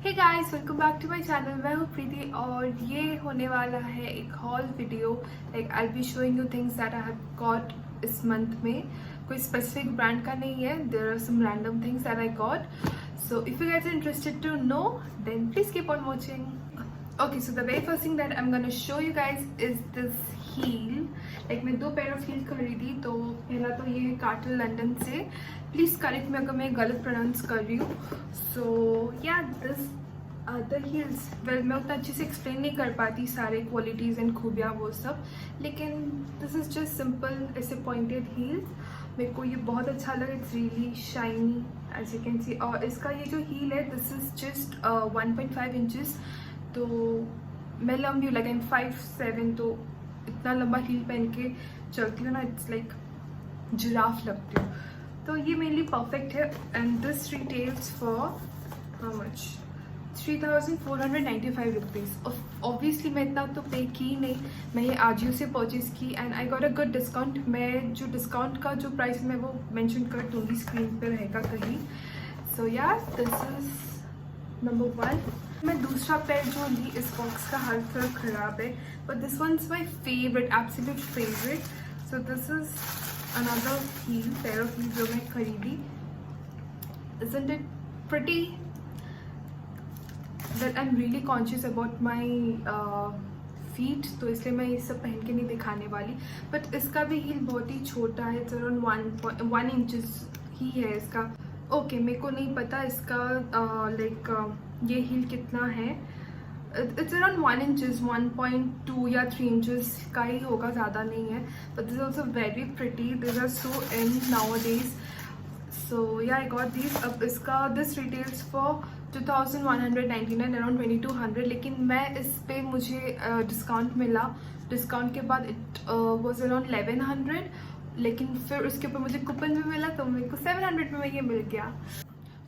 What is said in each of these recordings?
Hey guys, welcome back to my channel. मैं हूँ प्रीति और ये होने वाला है एक haul video. Like I be showing you things that I have got इस मंथ में। कोई स्पेसिफिक ब्रांड का नहीं है, there are some random things that I got. So if you guys are interested to know then please keep on watching. Okay, so the very first thing that I'm gonna show you guys is this heel. Like मैं दो pair of heal खरीदी। तो पहला तो ये है cartel London से। Please correct मी अगर मैं गलत प्रोनाउंस कर रही हूँ। सो या दिस द हील्स, वेल मैं उतना अच्छे से एक्सप्लेन नहीं कर पाती सारे क्वालिटीज़ एंड खूबियाँ वो सब, लेकिन दिस इज़ जस्ट सिंपल ऐसे पॉइंटेड हील्स। मेरे को ये बहुत अच्छा लगा। It's really shiny as you can see. और इसका ये जो हील है दिस इज़ जस्ट 1.5 इंचज़। तो मैं लंबी हूँ, लाइक आई एम 5'7", तो इतना लंबा हील पहन के चलती हूँ ना, इट्स लाइक जिराफ लगती हूँ। तो ये मेनली परफेक्ट है and this retails for how much 3,495 rupees. Obviously मैं इतना तो पे की नहीं, मैं ये आजियो से परचेज़ की and I got a good discount. मैं जो डिस्काउंट का जो प्राइस मैं वो मेंशन कर दूँगी, स्क्रीन पे रहेगा कहीं। सो या दिस इज़ नंबर 1। मैं दूसरा पेयर जो ली, इस बॉक्स का हाल थोड़ा ख़राब है, but this one is my favourite, absolute favourite. So this is another heel, pair of heel जो मैं खरीदी। Isn't it pretty? That I am really conscious about my feet, तो इसलिए मैं ये सब पहन के नहीं दिखाने वाली। बट इसका भी हील बहुत ही छोटा है, इट्स अराउंड 1 इंचज़ ही है इसका। ओके, मेरे को नहीं पता इसका ये हील कितना है। इट्स अराउंड 1 इंचज़, 1.2 या 3 इंचज़ का ही होगा, ज़्यादा नहीं है। But this also very pretty, this are so in nowadays. So yeah I got this. अब इसका दिस रिटेल्स फॉर 2,199, अराउंड 2,200, लेकिन मैं इस पे मुझे डिस्काउंट मिला। डिस्काउंट के बाद इट वॉज अराउंड 1,100, लेकिन फिर उसके ऊपर मुझे कूपन भी मिला तो मेरे को 700 में ये मिल गया।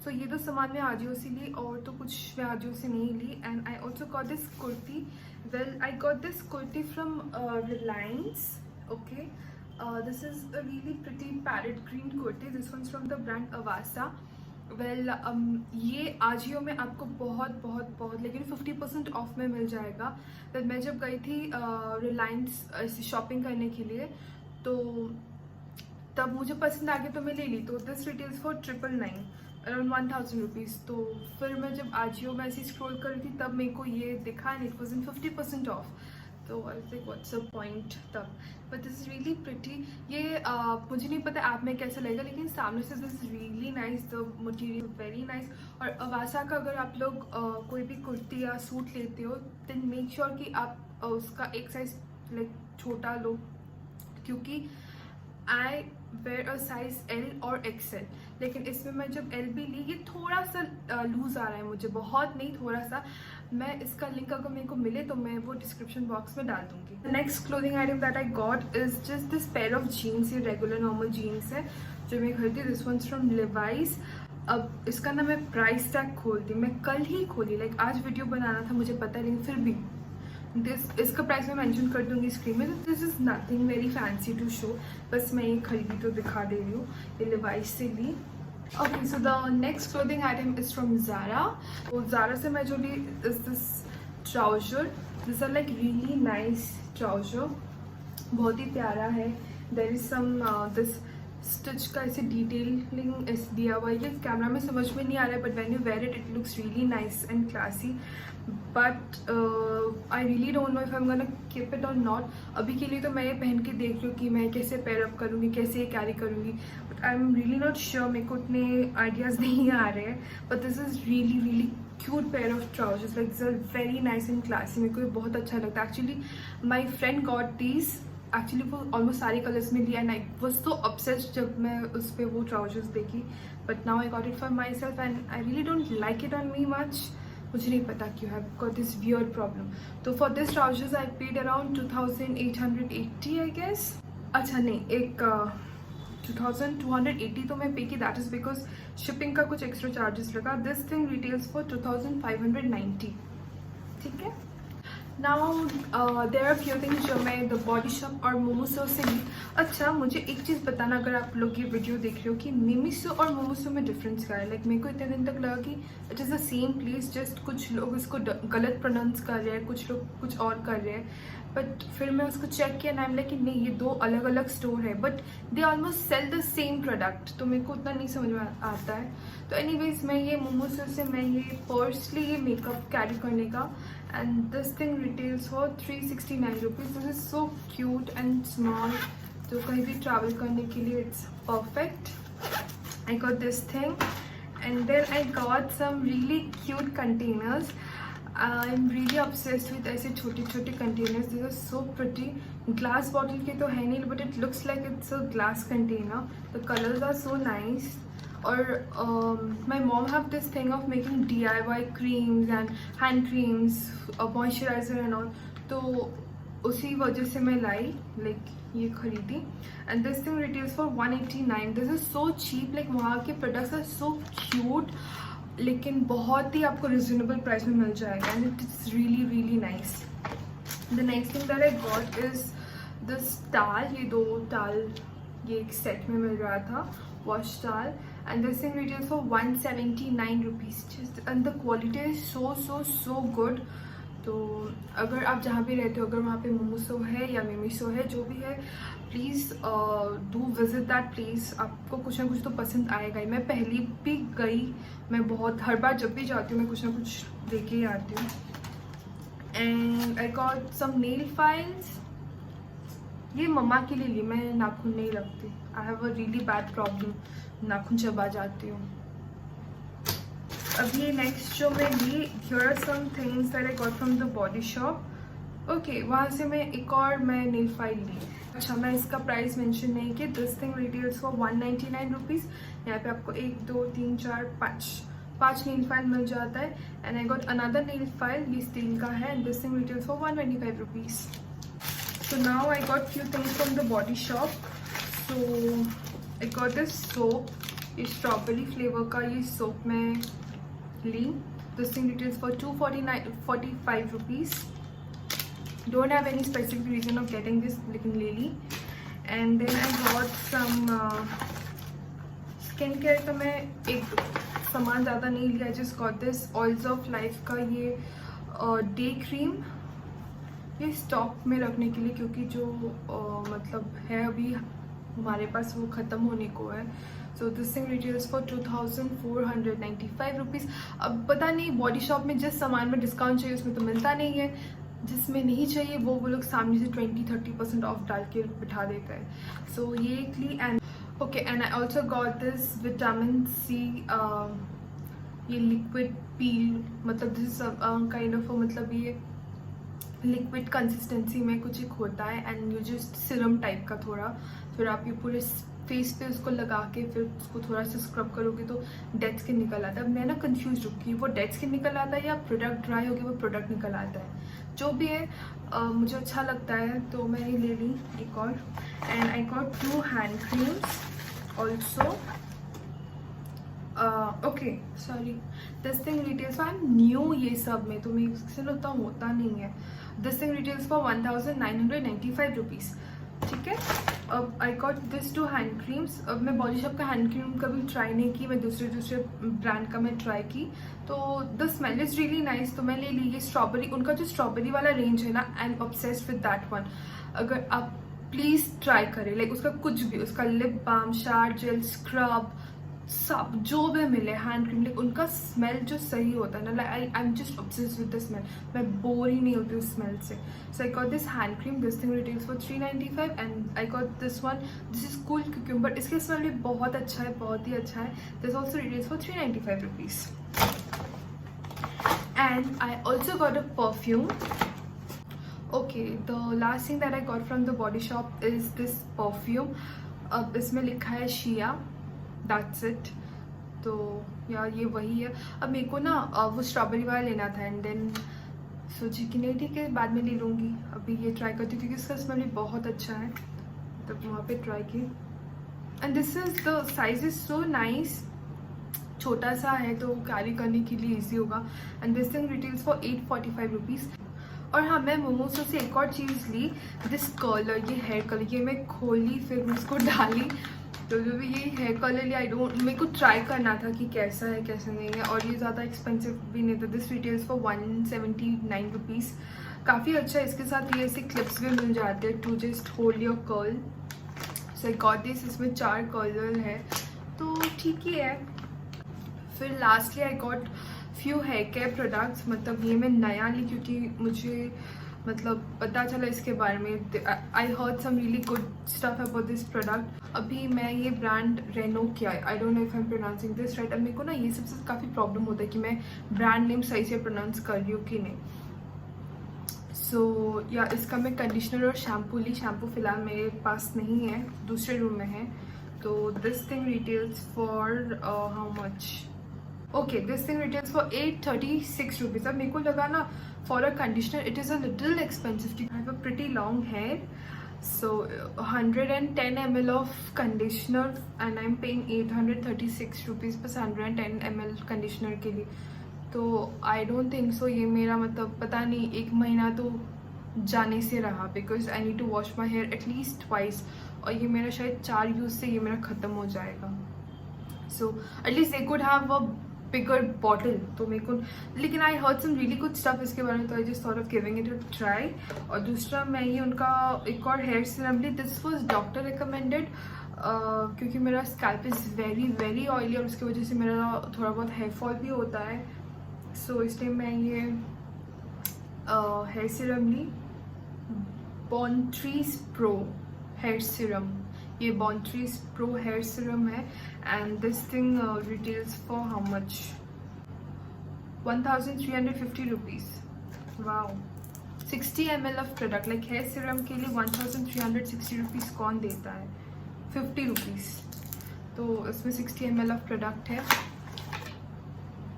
सो ये तो सामान मैं आजियो से ली और तो कुछ मैं आजियो से नहीं ली। And I also got this kurti. Well I got this kurti from Reliance. Okay, this is a really pretty parrot green kurti. This one from the brand Avaasa. Well ये आजियो में आपको बहुत लेकिन 50% ऑफ में मिल जाएगा। तो मैं जब गई थी रिलायंस शॉपिंग करने के लिए, तो तब मुझे पसंद आ गया तो मैं ले ली। तो this retails for 999, around 1,000 rupees. तो फिर मैं जब आजियो में ऐसे स्क्रॉल कर रही थी तब मेरे को ये दिखा and it was in 50% off. तो I was like what's the point तब। But this is really pretty. ये मुझे नहीं पता ऐप में कैसा लगेगा, लेकिन सामने से this is really nice, the material very nice. और अवासा का अगर आप लोग कोई भी कुर्ती या सूट लेते हो देन मेक श्योर कि आप उसका एक साइज लाइक छोटा लो, क्योंकि आई वेयर अ साइज L और XL, लेकिन इसमें मैं जब L भी ली, ये थोड़ा सा लूज़ आ रहा है मुझे, बहुत नहीं, थोड़ा सा। मैं इसका लिंक अगर मेरे को मिले तो मैं वो डिस्क्रिप्शन बॉक्स में डाल दूँगी। Next clothing item that I got is just this pair of jeans. ये रेगुलर नॉर्मल जीन्स है जो मैं खरीदी। This one from Levi's. अब इसका ना मैं प्राइस टैग खोलती, मैं कल ही खोली, लाइक आज वीडियो बनाना था मुझे पता, लेकिन फिर भी इसका प्राइस मैं मेंशन कर दूंगी स्क्रीन में। This is nothing very fancy to show, बस मैं ये खरीदी तो दिखा दे रही हूँ। ये लिवाइस से ली। Okay, so the next clothing item is from Zara. तो ज़ारा से मैं जो ली is this trouser. This are like really nice trouser, बहुत ही प्यारा है। There is some this stitch का ऐसे डिटेलिंग इस दिया हुआ है। ये कैमरा में समझ में नहीं आ रहा है, but when you wear it it looks really nice and classy. But I really don't know if I am gonna keep it और नॉट। अभी के लिए तो मैं ये पहन के देख रही हूँ कि मैं कैसे पेयर अप करूँगी, कैसे ये कैरी करूँगी, but I am really not sure, मेरे को उतने आइडियाज़ नहीं आ रहे हैं। But this is really cute pair of trousers, like this are very nice and classy. मेरे को ये बहुत अच्छा लगता है। Actually my friend got these, actually वो ऑलमोस्ट सारे कलर्स में लिया एंड आई वॉज तो ऑब्सेस्ड जब मैं उस पर वो ट्राउजर्स देखी। But now I got it for my self and I really don't like it on me much. मुझे नहीं पता क्यों, have got this weird problem. तो for this trousers I paid around 2,880 I guess. अच्छा नहीं, एक 2,280 तो मैं पे की, दैट इज़ बिकॉज शिपिंग का कुछ एक्स्ट्रा चार्जेस लगा। दिस थिंग रिटेल्स फॉर 2,590, ठीक है। Now there are few things जो मैं द बॉडी शॉप और मोमोसो से ली। अच्छा, मुझे एक चीज़ बताना अगर आप लोग ये वीडियो देख रहे हो कि मिमिसो और मोमोसो में डिफरेंस क्या है। लाइक मेरे को इतने दिन तक लगा कि it is the same place, just कुछ लोग इसको गलत प्रोनाउंस कर रहे हैं, कुछ लोग कुछ और कर रहे हैं। बट फिर मैं उसको चेक किया, नाम लाइक कि नहीं, ये दो अलग अलग स्टोर है, but they almost sell the same product. तो मेरे को उतना नहीं समझ में आता है। तो एनीवेज, मैं ये मोमोसो से मैं ये पर्सली ये मेकअप कैरी करने का, and this thing retails for 369 rupees. This is so cute and small, तो कहीं भी ट्रैवल करने के लिए it's perfect. I got this thing and then I got some really cute containers. I am really obsessed with ऐसे छोटे छोटे containers. This are so pretty. Glass bottle के तो है नहीं, but it looks like it's a glass container. The colours are so nice. और my mom have this thing of making DIY creams and hand creams, moisturiser and all, तो उसी वजह से मैं लाई, लाइक ये खरीदी। And this thing retails for 189। This is so cheap. Like वहाँ के प्रोडक्ट्स आर सो क्यूट, लेकिन बहुत ही आपको रिजनेबल प्राइस में मिल जाएगा, and it is really really nice. The next thing that I got is this टाल। ये दो टाल ये एक सेट में मिल रहा था, वॉश टाल, and this thing retails for 179 rupees and the quality is so good. तो अगर आप जहाँ भी रहते हो, अगर वहाँ पे मोमोसो है या मिमिसो है, जो भी है, please do visit that place. आपको कुछ ना कुछ तो पसंद आएगा ही। मैं पहली भी गई, मैं बहुत हर बार जब भी जाती हूँ मैं कुछ ना कुछ लेके ही आती हूँ। And I got some nail files. ये मम्मा के लिए ली, मैं नाखून नहीं रखती। I have a really bad problem, नाखून चबा जाती हूँ। अब ये नेक्स्ट जो मैं ली, here are some things that I got from the Body Shop. ओके, वहाँ से मैं एक और मैं नेल फाइल ली। अच्छा, मैं इसका प्राइस मेंशन नहीं किया। This thing retails for 199 rupees. यहाँ पे आपको 1 2 3 4 5 नेल फाइल मिल जाता है। And I got another nail file, ये स्टील का है, and this thing retails for 125 rupees. So now I got few things from the Body Shop. So I got this soap, ये स्ट्रॉबेरी फ्लेवर का ये soap मैं ली। This thing retails for 245 rupees. Don't have any specific reason of getting this, लेकिन ले ली। And then I got some skin care का, मैं एक सामान ज़्यादा नहीं लिया। Just got this oils of life का ये डे क्रीम, ये स्टॉक में रखने के लिए, क्योंकि जो मतलब है अभी हमारे पास वो ख़त्म होने को है। So this thing retails for 2495 rupees. अब पता नहीं बॉडी शॉप में जिस सामान में डिस्काउंट चाहिए उसमें तो मिलता नहीं है, जिसमें नहीं चाहिए वो लोग सामने से 20-30% ऑफ डाल के बिठा देता है। सो ये एक ली। And okay, and I also got this vitamin C, ये लिक्विड पील, मतलब दिस काइंड ऑफ, मतलब ये लिक्विड कंसिस्टेंसी में कुछ एक होता है, and you just Siram type का थोड़ा, फिर आप ये पूरे फेस पे उसको लगा के फिर उसको थोड़ा सा स्क्रब करोगे तो डेड स्किन निकल आता है। मैं ना कंफ्यूज रुकी, वो डेड स्किन निकल आता है या प्रोडक्ट ड्राई हो गया वो प्रोडक्ट निकल आता है। जो भी है मुझे अच्छा लगता है, तो मैं ये ले ली एक और। And I got 2 hand creams also. Okay, sorry, this thing retails for, I am new ये सब में, तो मेरे से उतना होता नहीं है। This thing retails for 1995 rupees. ठीक है, अब आई गॉट दिस 2 हैंड क्रीम्स। अब मैं बॉडी शॉप का हैंड क्रीम कभी ट्राई नहीं की, मैं दूसरे ब्रांड का मैं ट्राई की, तो the smell is really nice, तो मैं ले ली। ये स्ट्रॉबेरी, उनका जो स्ट्रॉबेरी वाला रेंज है ना, I am obsessed with that one. अगर आप प्लीज़ ट्राई करें, लाइक उसका कुछ भी, उसका lip balm, shower gel, scrub, सब जो भी मिले हैंड क्रीम, लाइक उनका स्मेल जो सही होता है ना, like I am just obsessed with the smell. मैं बोर ही नहीं होती उस स्मेल से। So I got this hand cream, this thing retails for 395। And I got this one, this is cool cucumber. इसके स्मेल भी बहुत अच्छा है, बहुत ही अच्छा है। This also retails for 395 rupees. And I also got a perfume. Okay, the last thing that I got from the Body shop is this perfume. अब इसमें लिखा है शिया, दैट्स इट। तो यार ये वही है। अब मेरे को ना वो स्ट्रॉबेरी वाला लेना था, एंड देन सोची कि नहीं ठीक है बाद में ले लूँगी, अभी ये ट्राई करती हूँ क्योंकि इसका स्मेल भी बहुत अच्छा है, तब वहाँ पे ट्राई की। And this is the size is so nice, छोटा सा है तो कैरी करने के लिए ईजी होगा। And this thing retails for 845 rupees. और हाँ, मैं मोमोसो से एक और चीज़ ली, दिस कलर, ये हेयर कलर, ये मैं खोली फिर मैं इसको डाली। तो जो भी ये हेयर कलर लिया, मेरे को ट्राई करना था कि कैसा है कैसा नहीं है, और ये ज़्यादा एक्सपेंसिव भी नहीं था। दिस रिटेल्स फॉर 179 रुपीज़, काफ़ी अच्छा है। इसके साथ ये ऐसे क्लिप्स भी मिल जाते हैं to just hold your curl. So I got this, इसमें 4 कर्ल है तो ठीक ही है। फिर lastly I got few hair care products, मतलब ये मैं नया ली क्योंकि मुझे मतलब पता चला इसके बारे में। I heard some really good stuff about this product. अभी मैं ये ब्रांड रेनो किया, I don't know if I am pronouncing this right. अब मेरे को ना ये सबसे काफ़ी प्रॉब्लम होता है कि मैं ब्रांड नेम सही से प्रोनाउंस कर रही हूँ कि नहीं। सो या इसका मैं कंडीशनर और शैम्पू ली। शैम्पू फिलहाल मेरे पास नहीं है, दूसरे रूम में है। तो this thing retails for how much? Okay, this thing retails for 836 rupees. अब मेरे को लगा ना for a conditioner it is a little expensive क्योंकि I have a pretty long hair. So 110 ml of conditioner and I am paying 836 rupees बस 110 ml conditioner के लिए। तो आई डोंट थिंक सो ये मेरा मतलब पता नहीं 1 महीना तो जाने से रहा, because I need to wash my hair at least twice, और ये मेरा शायद 4 यूज़ से ये मेरा ख़त्म हो जाएगा। So at least they could have a bigger bottle, तो मेरे को, लेकिन I heard some really good stuff इसके बारे में, तो I just thought of giving it a try. और दूसरा मैं ये उनका एक और हेयर सीरम ली, दिस वाज डॉक्टर रिकमेंडेड क्योंकि मेरा scalp is very very oily और उसकी वजह से मेरा थोड़ा बहुत हेयर फॉल भी होता है। सो इसलिए मैं ये हेयर सीरम ली, बॉन्ट्रीज प्रो हेयर सीरम। ये बॉन्ट्रीज प्रो हेयर सीरम है and this thing retails for how much? 1350 rupees. Wow, 60 ml of product, like hair serum के लिए 1360 रुपीज़ कौन देता है? 50 रुपीज़। तो इसमें 60 ml ऑफ प्रोडक्ट है।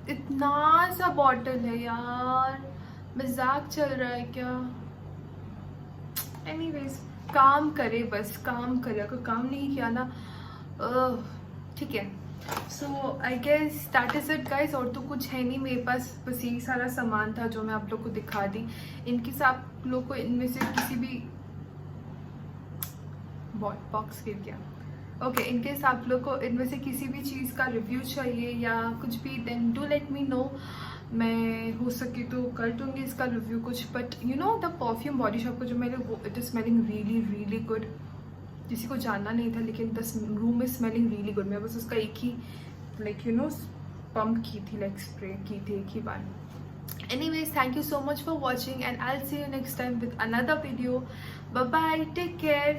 इतना सा बॉटल है यार, मजाक चल रहा है क्या? एनीवेज, काम करे, बस काम करे, अगर काम नहीं किया ना ठीक है। So I guess that is it guys, और तो कुछ है नहीं मेरे पास, बस यही सारा सामान था जो मैं आप लोग को दिखा दी। इनके आप लोग को इनमें से किसी भी बॉक्स गिर गया, ओके, इनकेस आप लोग को इनमें से किसी भी चीज़ का रिव्यू चाहिए या कुछ भी, then do let me know. मैं हो सके तो कर दूँगी इसका रिव्यू कुछ, but you know the perfume Body Shop को जो मैंने, वो it is smelling really really good. किसी को जानना नहीं था लेकिन the room is smelling really good. मैं बस उसका एक ही लाइक यू नो पम्प की थी, लाइक स्प्रे की थी एक ही बार। Anyways, thank you so much for watching and I'll see you next time with another video. Bye bye, take care.